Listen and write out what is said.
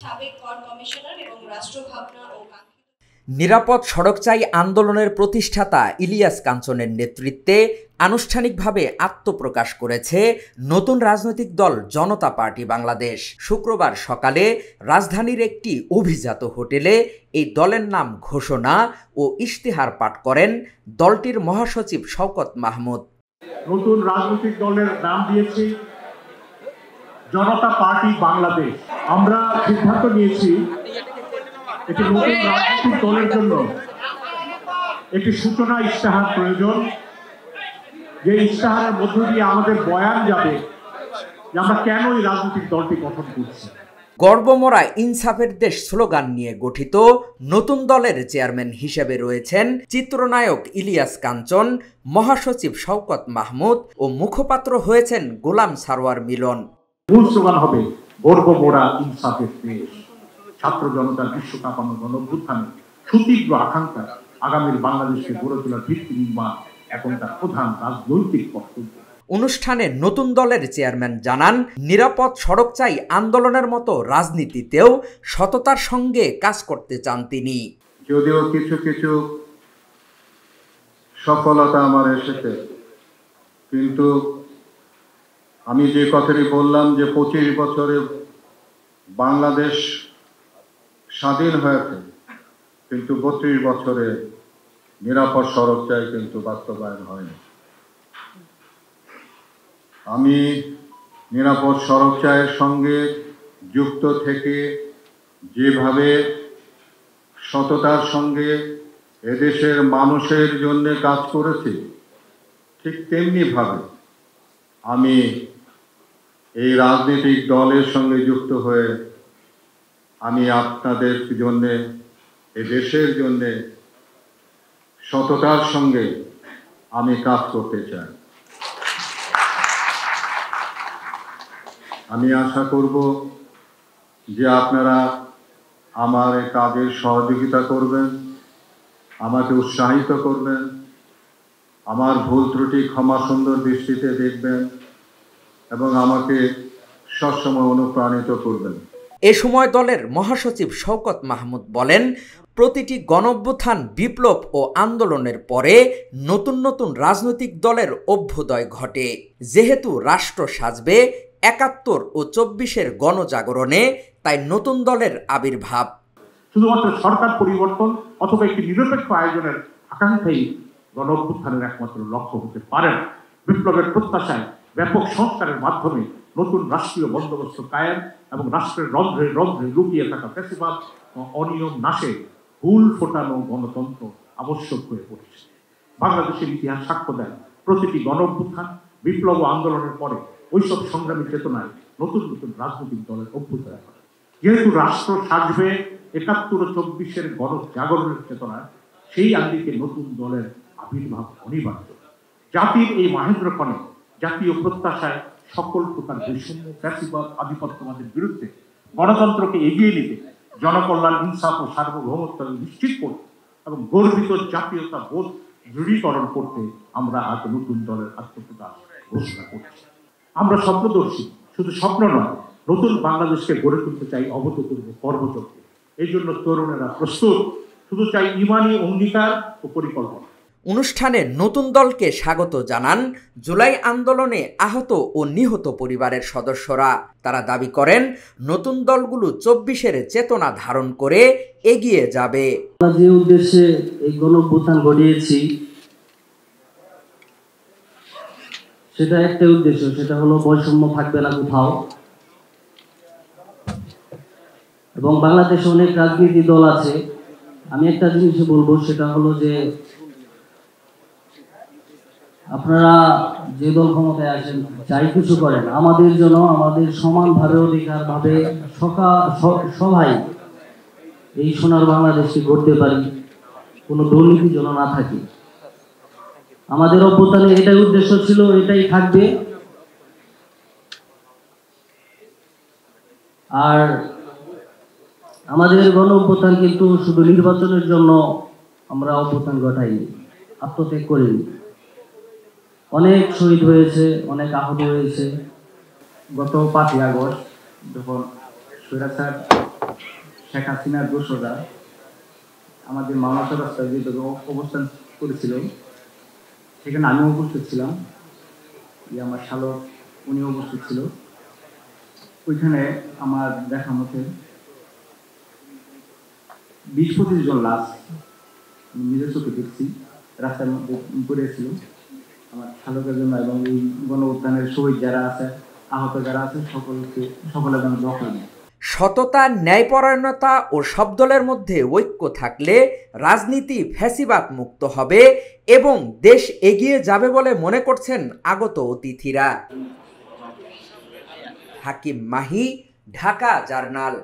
সাবেক কর কমিশনার এবং রাষ্ট্রভাবনা ও নিরাপদ সড়ক চাই আন্দোলনের প্রতিষ্ঠাতা ইলিয়াস কাঞ্চনের নেতৃত্বে আনুষ্ঠানিকভাবে আত্মপ্রকাশ করেছে নতুন রাজনৈতিক দল জনতা পার্টি বাংলাদেশ। শুক্রবার সকালে রাজধানীর একটি অভিজাত হোটেলে এই দলের নাম ঘোষণা ও ইশতেহার পাঠ করেন দলটির মহাসচিব শওকত মাহমুদ। নতুন রাজনৈতিক দলের নাম দিয়েছি জনতা পার্টি বাংলাদেশ। আমরা সিদ্ধান্ত নিয়েছি একটি নতুন রাজনৈতিক দলের জন্য একটি সূচনা ইশতেহার প্রয়োজন, যে ইশতেহারের মধ্য দিয়ে আমাদের বয়ান যাবে যে আমরা কেন এই রাজনৈতিক দলটি গঠন করছি। গর্বমরা ইনসাফের দেশ স্লোগান নিয়ে গঠিত নতুন দলের চেয়ারম্যান হিসেবে রয়েছেন চিত্রনায়ক ইলিয়াস কাঞ্চন, মহাসচিব শওকত মাহমুদ ও মুখপাত্র হয়েছেন গোলাম সারোয়ার মিলন। মূল স্লোগান হবে গর্বমরা ইনসাফের দেশ। ছাত্র জনতার বিশ্বকাপানো গণঅভ্যুত্থানে সুতীব্র আকাঙ্ক্ষা আগামীর বাংলাদেশকে গড়ে তোলার ভিত্তি নির্মাণ এখন তার প্রধান রাজনৈতিক কর্তব্য। অনুষ্ঠানে নতুন দলের চেয়ারম্যান জানান, নিরাপদ সড়ক চাই আন্দোলনের মতো রাজনীতিতেও সততার সঙ্গে কাজ করতে চান তিনি। যদিও কিছু কিছু সফলতা আমার এসেছে, কিন্তু আমি যে কথাটি বললাম যে 25 বছরে বাংলাদেশ স্বাধীন হয়েছে, কিন্তু 32 বছরে নিরাপদ সড়ক চাই কিন্তু বাস্তবায়ন হয়নি। আমি নিরাপদ সড়ক চাইয়ের সঙ্গে যুক্ত থেকে যেভাবে সততার সঙ্গে এদেশের মানুষের জন্য কাজ করেছি, ঠিক তেমনিভাবে আমি এই রাজনৈতিক দলের সঙ্গে যুক্ত হয়ে আমি আপনাদের জন্যে, এই দেশের জন্যে সততার সঙ্গে আমি কাজ করতে চাই। আমি আশা করব যে আপনারা আমার এই কাজের সহযোগিতা করবেন, আমাকে উৎসাহিত করবেন, আমার ভুল ত্রুটি ক্ষমা সুন্দর দৃষ্টিতে দেখবেন এবং আমাকে সবসময় অনুপ্রাণিত করবেন। এ সময় দলের মহাসচিব শওকত মাহমুদ বলেন, প্রতিটি গণঅভ্যুত্থান, বিপ্লব ও আন্দোলনের পরে নতুন নতুন রাজনৈতিক দলের অভ্যুদয় ঘটে। যেহেতু রাষ্ট্র সাজবে ৭১ ও ২৪-এর গণজাগরণে, তাই নতুন দলের আবির্ভাব। শুধুমাত্র সরকার পরিবর্তন অথবা একটি নিরপেক্ষ আয়োজনের আকাঙ্ক্ষাই গণঅভ্যুত্থানের একমাত্র লক্ষ্য হতে পারে না। বিপ্লবের প্রত্যাশায় ব্যাপক সংস্কারের মাধ্যমে নতুন রাষ্ট্রীয় বন্দোবস্ত কায়েম এবং রাষ্ট্রের রন্ধ্রে রন্ধ্রে লুকিয়ে থাকা ফ্যাসিবাদ ও অনিয়ম নাশে ভুল ফোটানো গণতন্ত্র আবশ্যক হয়ে পড়েছে। বাংলাদেশের ইতিহাস সাক্ষ্য দেয়, প্রতিটি গণঅভ্যুত্থান, বিপ্লব ও আন্দোলনের পরে ওইসব সংগ্রামী চেতনায় নতুন নতুন রাজনৈতিক দলের অভ্যুদয় হয়। যেহেতু রাষ্ট্র সাজবে ৭১ ও ২৪-এর গণজাগরণের চেতনায়, সেই আঙ্গিকে নতুন দলের আবির্ভাব অনিবার্য। জাতির এই মাহেন্দ্রক্ষণে জাতীয় প্রত্যাশায় সকল প্রকার বৈষম্য, ফ্যাসিবাদ, আধিপত্যবাদের বিরুদ্ধে গণতন্ত্রকে এগিয়ে নিতে, জনকল্যাণ, ইনসাফ ও সার্বভৌমত্ব নিশ্চিত করতে এবং গর্বিত জাতীয়তা বোধ দৃঢ়ীকরণ করতে আমরা আজ নতুন দলের আত্মপ্রকাশ ঘোষণা করছি। আমরা স্বপ্নদর্শী, শুধু স্বপ্ন নয়, নতুন বাংলাদেশকে গড়ে তুলতে চাই অভূতপূর্ব কর্মযজ্ঞে। এই জন্য তরুণেরা প্রস্তুত, শুধু চাই ইমানি অঙ্গীকার ও পরিকল্পনা। অনুষ্ঠানে নতুন দলকে স্বাগত জানান জুলাই আন্দোলনে আহত ও নিহত পরিবারের সদস্যরা। তারা দাবি করেন, নতুন দলগুলো ২৪-এর চেতনা ধারণ করে এগিয়ে যাবে। যে উদ্দেশ্যে এই গণঅভ্যুত্থান ঘটিয়েছি, সেটা একটা উদ্দেশ্য, সেটা হলো বৈষম্য থাকবে না কোথাও। এবং বাংলাদেশে অনেক রাজনীতি দল আছে। আমি একটা জিনিস বলবো, সেটা হলো যে আপনারা যে দল ক্ষমতায় আসেন, যাই কিছু করেন, আমাদের জন্য আমাদের সমানভাবে অধিকার ভাবে সবাই এই সোনার বাংলাদেশকে গড়তে পারি, কোনো দুর্নীতি যেন না থাকে। আমাদের অভ্যুত্থানের এটাই উদ্দেশ্য ছিল, এটাই থাকবে। আর আমাদের গণ অভ্যুত্থান কিন্তু শুধু নির্বাচনের জন্য আমরা অভ্যুত্থান ঘটাইনি, আত্মত্যাগ করিনি। অনেক শহীদ হয়েছে, অনেক আহত হয়েছে। গত 5ই আগস্ট যখন স্বৈরাচার শেখ হাসিনার দোসররা আমাদের মাওনা রাস্তায় যে অবস্থান করেছিল, সেখানে আমিও উপস্থিত ছিলাম, আমার শালক উনিও উপস্থিত ছিল। ওইখানে আমার দেখা মতে 20-25 জন লাশ নিজের চোখে দেখছি রাস্তার মধ্যে পড়েছিল। আমার শালকের জন্য এবং এই গণ উত্থানের শহীদ যারা আছে, আহত যারা আছে, সকলের জন্য দোয়া করবেন। সততা, ন্যায়পরায়ণতা ও সব দলের মধ্যে ঐক্য থাকলে রাজনীতি ফ্যাসিবাদ মুক্ত হবে এবং দেশ এগিয়ে যাবে বলে মনে করছেন আগত অতিথিরা। হাকিম মাহি, ঢাকা জার্নাল।